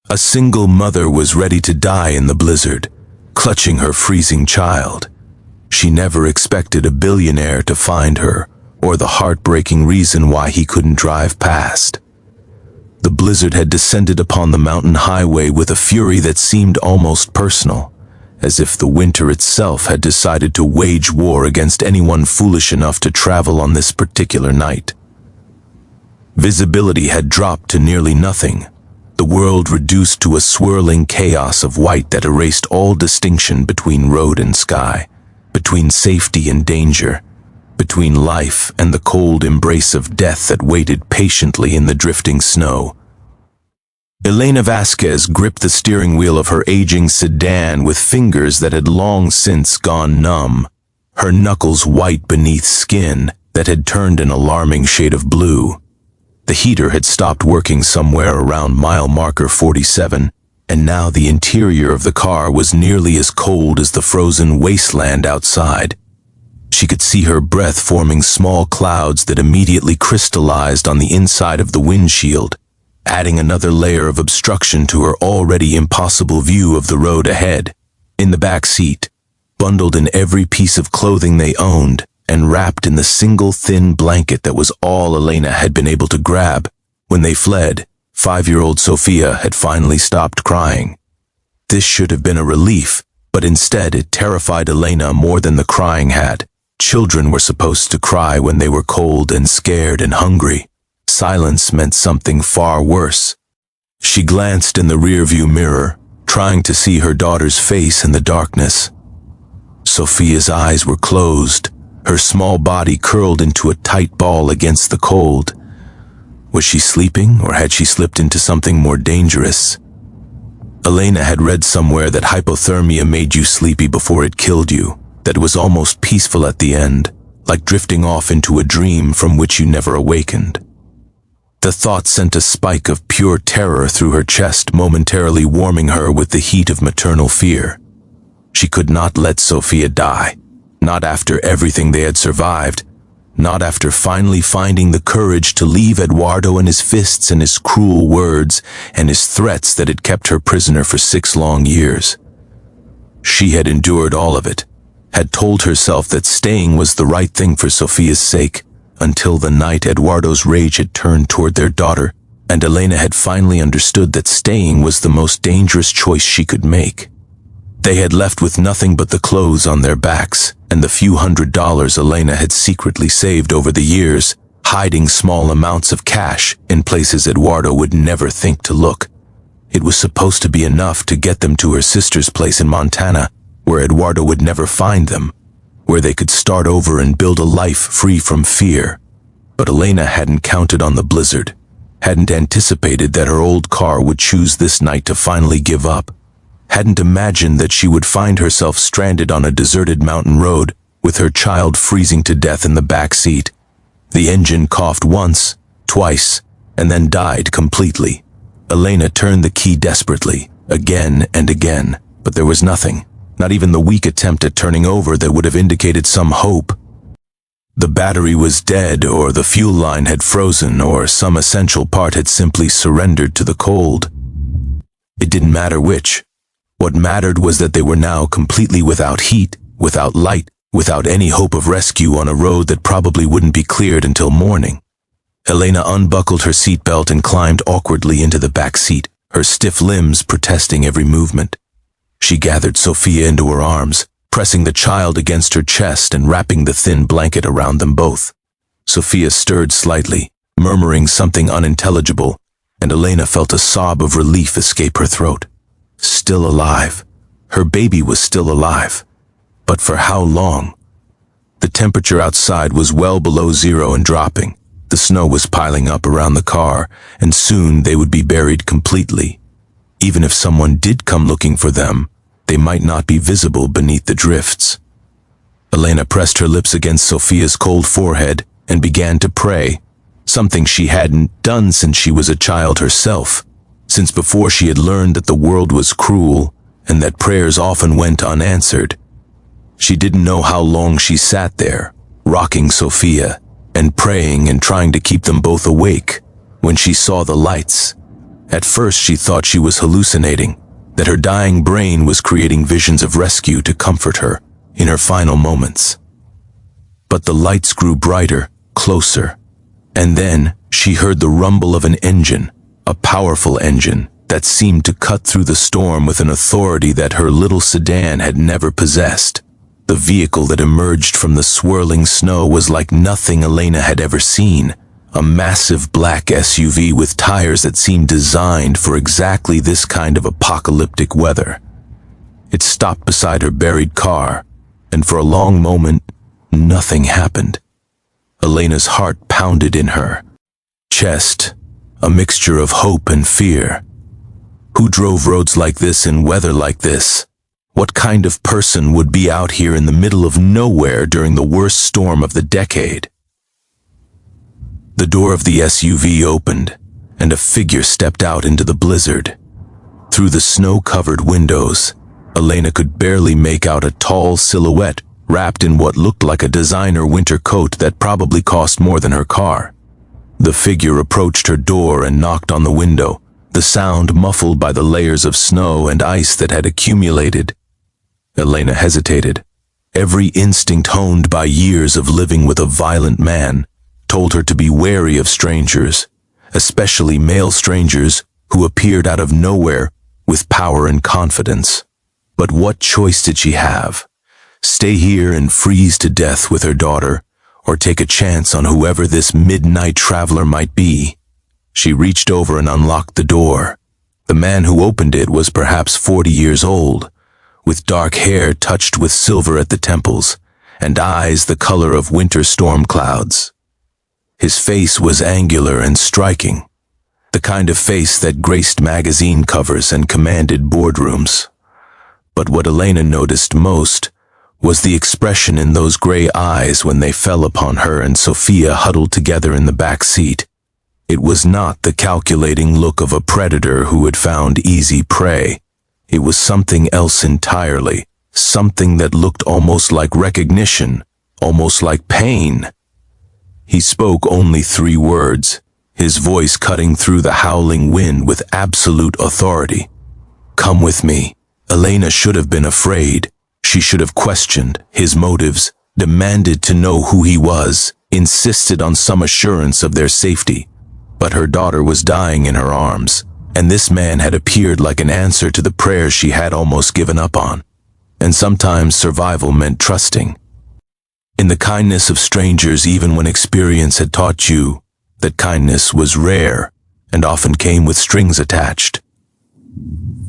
A single mother was ready to die in the blizzard, clutching her freezing child. She never expected a billionaire to find her, or the heartbreaking reason why he couldn't drive past. The blizzard had descended upon the mountain highway with a fury that seemed almost personal, as if the winter itself had decided to wage war against anyone foolish enough to travel on this particular night. Visibility had dropped to nearly nothing, the world reduced to a swirling chaos of white that erased all distinction between road and sky, between safety and danger, between life and the cold embrace of death that waited patiently in the drifting snow. Elena Vasquez gripped the steering wheel of her aging sedan with fingers that had long since gone numb, her knuckles white beneath skin that had turned an alarming shade of blue. The heater had stopped working somewhere around mile marker 47, and now the interior of the car was nearly as cold as the frozen wasteland outside. She could see her breath forming small clouds that immediately crystallized on the inside of the windshield, adding another layer of obstruction to her already impossible view of the road ahead. In the back seat, bundled in every piece of clothing they owned, and wrapped in the single thin blanket that was all Elena had been able to grab, when they fled, 5-year-old Sophia had finally stopped crying. This should have been a relief, but instead it terrified Elena more than the crying had. Children were supposed to cry when they were cold and scared and hungry. Silence meant something far worse. She glanced in the rearview mirror, trying to see her daughter's face in the darkness. Sophia's eyes were closed, her small body curled into a tight ball against the cold. Was she sleeping, or had she slipped into something more dangerous? Elena had read somewhere that hypothermia made you sleepy before it killed you, that it was almost peaceful at the end, like drifting off into a dream from which you never awakened. The thought sent a spike of pure terror through her chest, momentarily warming her with the heat of maternal fear. She could not let Sophia die. Not after everything they had survived, not after finally finding the courage to leave Eduardo and his fists and his cruel words and his threats that had kept her prisoner for 6 long years. She had endured all of it, had told herself that staying was the right thing for Sophia's sake, until the night Eduardo's rage had turned toward their daughter, and Elena had finally understood that staying was the most dangerous choice she could make. They had left with nothing but the clothes on their backs, and the few $100s Elena had secretly saved over the years, hiding small amounts of cash in places Eduardo would never think to look. It was supposed to be enough to get them to her sister's place in Montana, where Eduardo would never find them, where they could start over and build a life free from fear. But Elena hadn't counted on the blizzard, hadn't anticipated that her old car would choose this night to finally give up, hadn't imagined that she would find herself stranded on a deserted mountain road with her child freezing to death in the back seat. The engine coughed once, twice, and then died completely. Elena turned the key desperately, again and again, but there was nothing, not even the weak attempt at turning over that would have indicated some hope. The battery was dead, or the fuel line had frozen, or some essential part had simply surrendered to the cold. It didn't matter which. What mattered was that they were now completely without heat, without light, without any hope of rescue on a road that probably wouldn't be cleared until morning. Elena unbuckled her seatbelt and climbed awkwardly into the back seat, her stiff limbs protesting every movement. She gathered Sophia into her arms, pressing the child against her chest and wrapping the thin blanket around them both. Sophia stirred slightly, murmuring something unintelligible, and Elena felt a sob of relief escape her throat. Still alive. Her baby was still alive. But for how long? The temperature outside was well below zero and dropping. The snow was piling up around the car, and soon they would be buried completely. Even if someone did come looking for them, they might not be visible beneath the drifts. Elena pressed her lips against Sophia's cold forehead and began to pray, something she hadn't done since she was a child herself, since before she had learned that the world was cruel and that prayers often went unanswered. She didn't know how long she sat there, rocking Sophia and praying and trying to keep them both awake, when she saw the lights. At first she thought she was hallucinating, that her dying brain was creating visions of rescue to comfort her in her final moments. But the lights grew brighter, closer, and then she heard the rumble of an engine, a powerful engine that seemed to cut through the storm with an authority that her little sedan had never possessed. The vehicle that emerged from the swirling snow was like nothing Elena had ever seen, a massive black SUV with tires that seemed designed for exactly this kind of apocalyptic weather. It stopped beside her buried car, and for a long moment, nothing happened. Elena's heart pounded in her chest, a mixture of hope and fear. Who drove roads like this in weather like this? What kind of person would be out here in the middle of nowhere during the worst storm of the decade? The door of the SUV opened, and a figure stepped out into the blizzard. Through the snow-covered windows, Elena could barely make out a tall silhouette wrapped in what looked like a designer winter coat that probably cost more than her car. The figure approached her door and knocked on the window, the sound muffled by the layers of snow and ice that had accumulated. Elena hesitated. Every instinct honed by years of living with a violent man told her to be wary of strangers, especially male strangers who appeared out of nowhere with power and confidence. But what choice did she have? Stay here and freeze to death with her daughter, or take a chance on whoever this midnight traveler might be? She reached over and unlocked the door. The man who opened it was perhaps 40 years old, with dark hair touched with silver at the temples, and eyes the color of winter storm clouds. His face was angular and striking, the kind of face that graced magazine covers and commanded boardrooms. But what Elena noticed most was the expression in those gray eyes when they fell upon her and Sophia huddled together in the back seat. It was not the calculating look of a predator who had found easy prey. It was something else entirely, something that looked almost like recognition, almost like pain. He spoke only 3 words, his voice cutting through the howling wind with absolute authority. "Come with me." Elena should have been afraid. She should have questioned his motives, demanded to know who he was, insisted on some assurance of their safety. But her daughter was dying in her arms, and this man had appeared like an answer to the prayers she had almost given up on. And sometimes survival meant trusting in the kindness of strangers, even when experience had taught you that kindness was rare and often came with strings attached.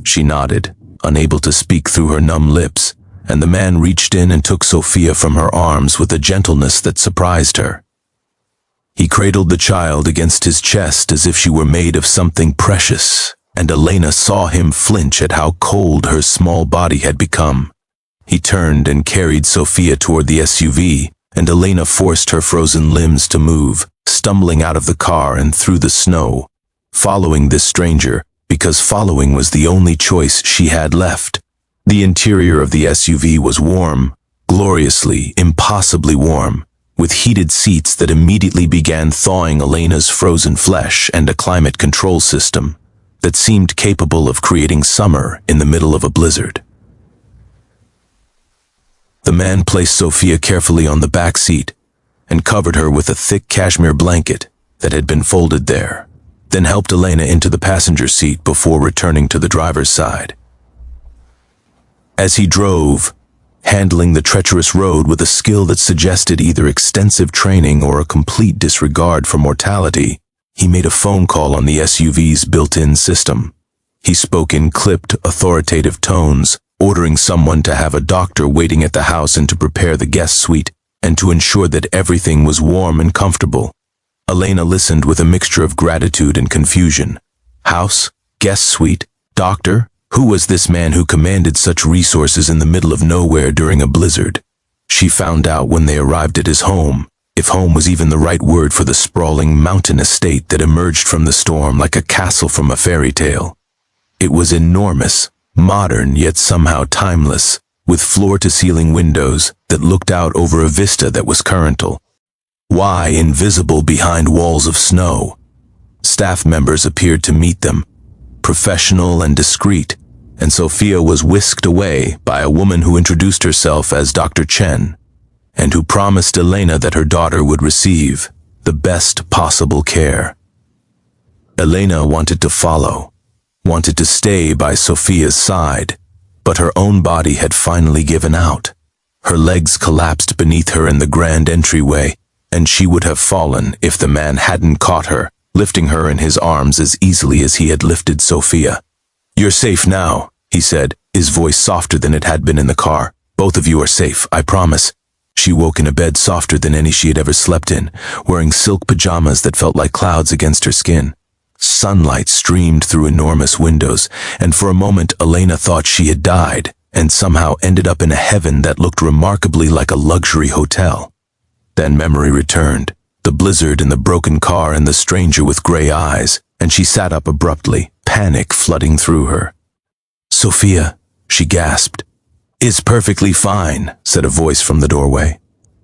She nodded, unable to speak through her numb lips, and the man reached in and took Sophia from her arms with a gentleness that surprised her. He cradled the child against his chest as if she were made of something precious, and Elena saw him flinch at how cold her small body had become. He turned and carried Sophia toward the SUV, and Elena forced her frozen limbs to move, stumbling out of the car and through the snow, following this stranger, because following was the only choice she had left. The interior of the SUV was warm, gloriously, impossibly warm, with heated seats that immediately began thawing Elena's frozen flesh and a climate control system that seemed capable of creating summer in the middle of a blizzard. The man placed Sophia carefully on the back seat and covered her with a thick cashmere blanket that had been folded there, then helped Elena into the passenger seat before returning to the driver's side. As he drove, handling the treacherous road with a skill that suggested either extensive training or a complete disregard for mortality, he made a phone call on the SUV's built-in system. He spoke in clipped, authoritative tones, ordering someone to have a doctor waiting at the house and to prepare the guest suite, and to ensure that everything was warm and comfortable. Elena listened with a mixture of gratitude and confusion. House? Guest suite? Doctor? Who was this man who commanded such resources in the middle of nowhere during a blizzard? She found out when they arrived at his home, if home was even the right word for the sprawling mountain estate that emerged from the storm like a castle from a fairy tale. It was enormous, modern yet somehow timeless, with floor-to-ceiling windows that looked out over a vista that was currential. Why invisible behind walls of snow? Staff members appeared to meet them, professional and discreet, and Sophia was whisked away by a woman who introduced herself as Dr. Chen, and who promised Elena that her daughter would receive the best possible care. Elena wanted to follow, wanted to stay by Sophia's side, but her own body had finally given out. Her legs collapsed beneath her in the grand entryway, and she would have fallen if the man hadn't caught her, lifting her in his arms as easily as he had lifted Sophia. "You're safe now," he said, his voice softer than it had been in the car. "Both of you are safe, I promise." She woke in a bed softer than any she had ever slept in, wearing silk pajamas that felt like clouds against her skin. Sunlight streamed through enormous windows, and for a moment Elena thought she had died, and somehow ended up in a heaven that looked remarkably like a luxury hotel. Then memory returned, the blizzard and the broken car and the stranger with gray eyes, and she sat up abruptly, panic flooding through her. "Sophia," she gasped. "It's perfectly fine," said a voice from the doorway.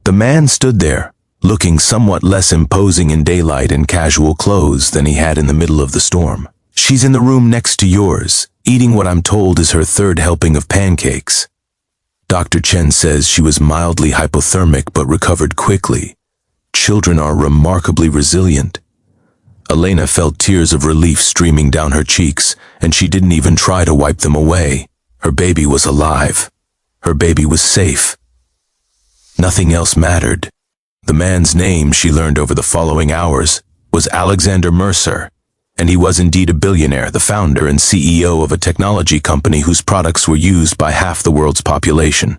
The man stood there, looking somewhat less imposing in daylight and casual clothes than he had in the middle of the storm. "She's in the room next to yours, eating what I'm told is her third helping of pancakes. Dr. Chen says she was mildly hypothermic but recovered quickly. Children are remarkably resilient." Elena felt tears of relief streaming down her cheeks, and she didn't even try to wipe them away. Her baby was alive. Her baby was safe. Nothing else mattered. The man's name, she learned over the following hours, was Alexander Mercer, and he was indeed a billionaire, the founder and CEO of a technology company whose products were used by half the world's population.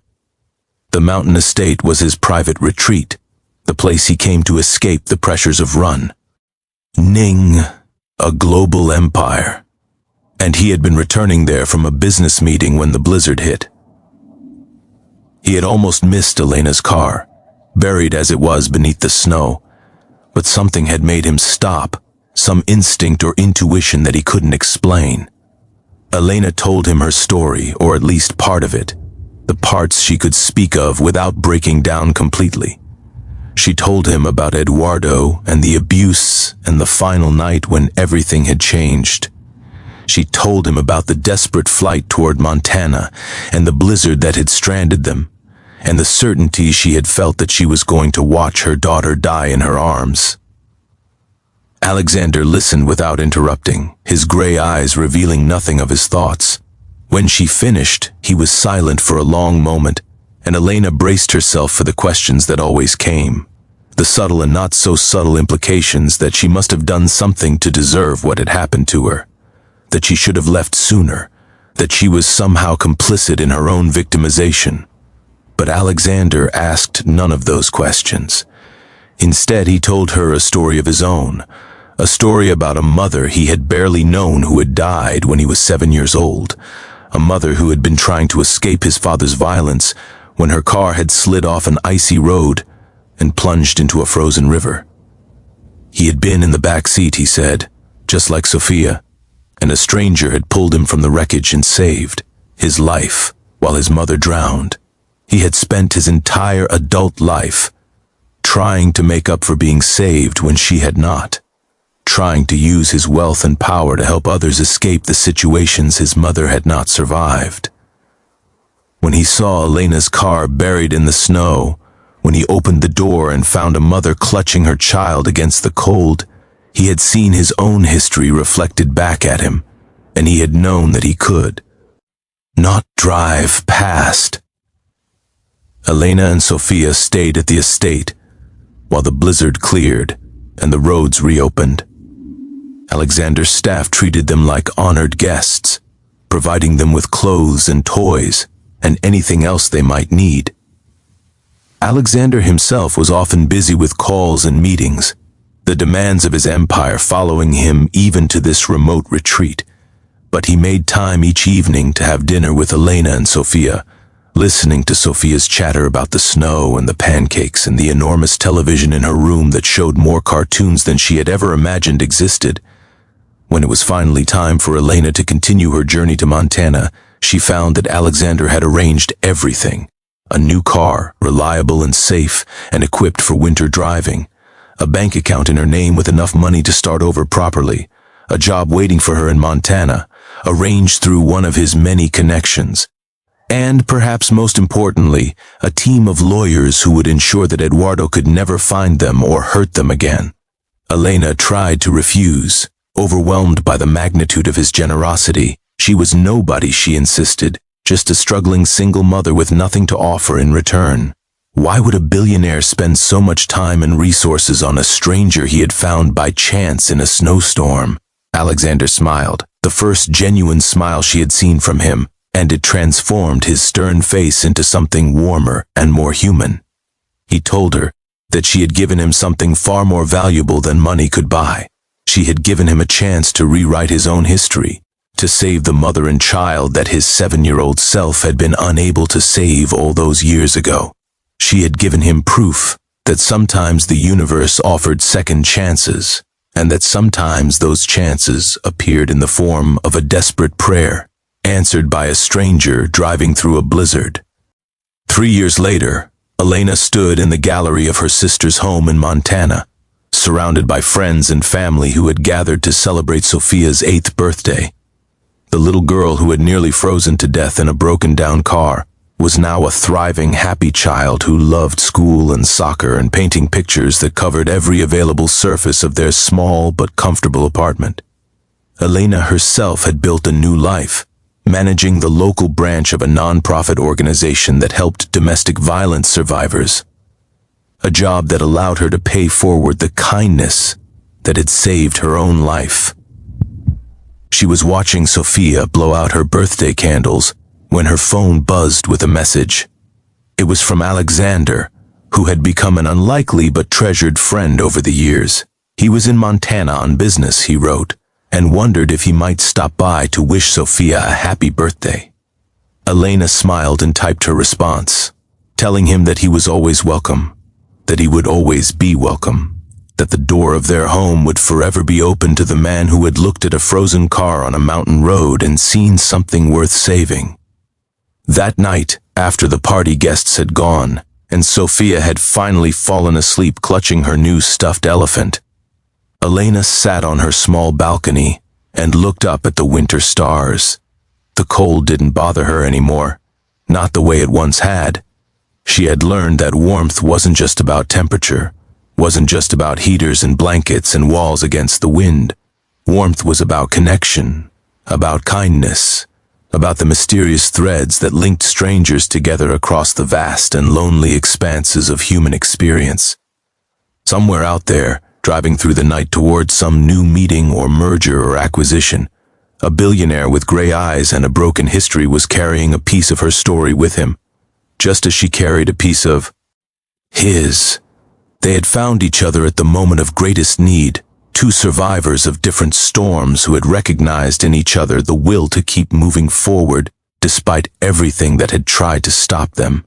The mountain estate was his private retreat, the place he came to escape the pressures of Run. Ning, a global empire. And he had been returning there from a business meeting when the blizzard hit. He had almost missed Elena's car, buried as it was beneath the snow, but something had made him stop, some instinct or intuition that he couldn't explain. Elena told him her story, or at least part of it, the parts she could speak of without breaking down completely. She told him about Eduardo and the abuse and the final night when everything had changed. She told him about the desperate flight toward Montana and the blizzard that had stranded them, and the certainty she had felt that she was going to watch her daughter die in her arms. Alexander listened without interrupting, his gray eyes revealing nothing of his thoughts. When she finished, he was silent for a long moment, and Elena braced herself for the questions that always came, the subtle and not so subtle implications that she must have done something to deserve what had happened to her, that she should have left sooner, that she was somehow complicit in her own victimization. But Alexander asked none of those questions. Instead, he told her a story of his own, a story about a mother he had barely known who had died when he was 7 years old, a mother who had been trying to escape his father's violence when her car had slid off an icy road and plunged into a frozen river. He had been in the back seat, he said, just like Sophia, and a stranger had pulled him from the wreckage and saved his life while his mother drowned. He had spent his entire adult life trying to make up for being saved when she had not, trying to use his wealth and power to help others escape the situations his mother had not survived. When he saw Elena's car buried in the snow, when he opened the door and found a mother clutching her child against the cold, he had seen his own history reflected back at him, and he had known that he could not drive past. Elena and Sophia stayed at the estate while the blizzard cleared and the roads reopened. Alexander's staff treated them like honored guests, providing them with clothes and toys and anything else they might need. Alexander himself was often busy with calls and meetings, the demands of his empire following him even to this remote retreat, but he made time each evening to have dinner with Elena and Sophia, listening to Sophia's chatter about the snow and the pancakes and the enormous television in her room that showed more cartoons than she had ever imagined existed. When it was finally time for Elena to continue her journey to Montana, she found that Alexander had arranged everything: a new car, reliable and safe and equipped for winter driving, a bank account in her name with enough money to start over properly, a job waiting for her in Montana, arranged through one of his many connections. And, perhaps most importantly, a team of lawyers who would ensure that Eduardo could never find them or hurt them again. Elena tried to refuse, overwhelmed by the magnitude of his generosity. She was nobody, she insisted, just a struggling single mother with nothing to offer in return. Why would a billionaire spend so much time and resources on a stranger he had found by chance in a snowstorm? Alexander smiled, the first genuine smile she had seen from him, and it transformed his stern face into something warmer and more human. He told her that she had given him something far more valuable than money could buy. She had given him a chance to rewrite his own history, to save the mother and child that his 7-year-old self had been unable to save all those years ago. She had given him proof that sometimes the universe offered second chances, and that sometimes those chances appeared in the form of a desperate prayer, answered by a stranger driving through a blizzard. 3 years later, Elena stood in the gallery of her sister's home in Montana, surrounded by friends and family who had gathered to celebrate Sophia's 8th birthday. The little girl who had nearly frozen to death in a broken-down car was now a thriving, happy child who loved school and soccer and painting pictures that covered every available surface of their small but comfortable apartment. Elena herself had built a new life, managing the local branch of a non-profit organization that helped domestic violence survivors, a job that allowed her to pay forward the kindness that had saved her own life. She was watching Sophia blow out her birthday candles when her phone buzzed with a message. It was from Alexander, who had become an unlikely but treasured friend over the years. He was in Montana on business, he wrote, and wondered if he might stop by to wish Sophia a happy birthday. Elena smiled and typed her response, telling him that he was always welcome, that he would always be welcome, that the door of their home would forever be open to the man who had looked at a frozen car on a mountain road and seen something worth saving. That night, after the party guests had gone, and Sophia had finally fallen asleep clutching her new stuffed elephant, Elena sat on her small balcony and looked up at the winter stars. The cold didn't bother her anymore, not the way it once had. She had learned that warmth wasn't just about temperature, wasn't just about heaters and blankets and walls against the wind. Warmth was about connection, about kindness, about the mysterious threads that linked strangers together across the vast and lonely expanses of human experience. Somewhere out there, driving through the night towards some new meeting or merger or acquisition, a billionaire with gray eyes and a broken history was carrying a piece of her story with him, just as she carried a piece of his. They had found each other at the moment of greatest need, two survivors of different storms who had recognized in each other the will to keep moving forward despite everything that had tried to stop them.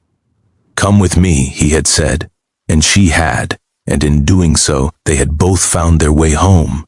"Come with me," he had said, and she had, and in doing so, they had both found their way home,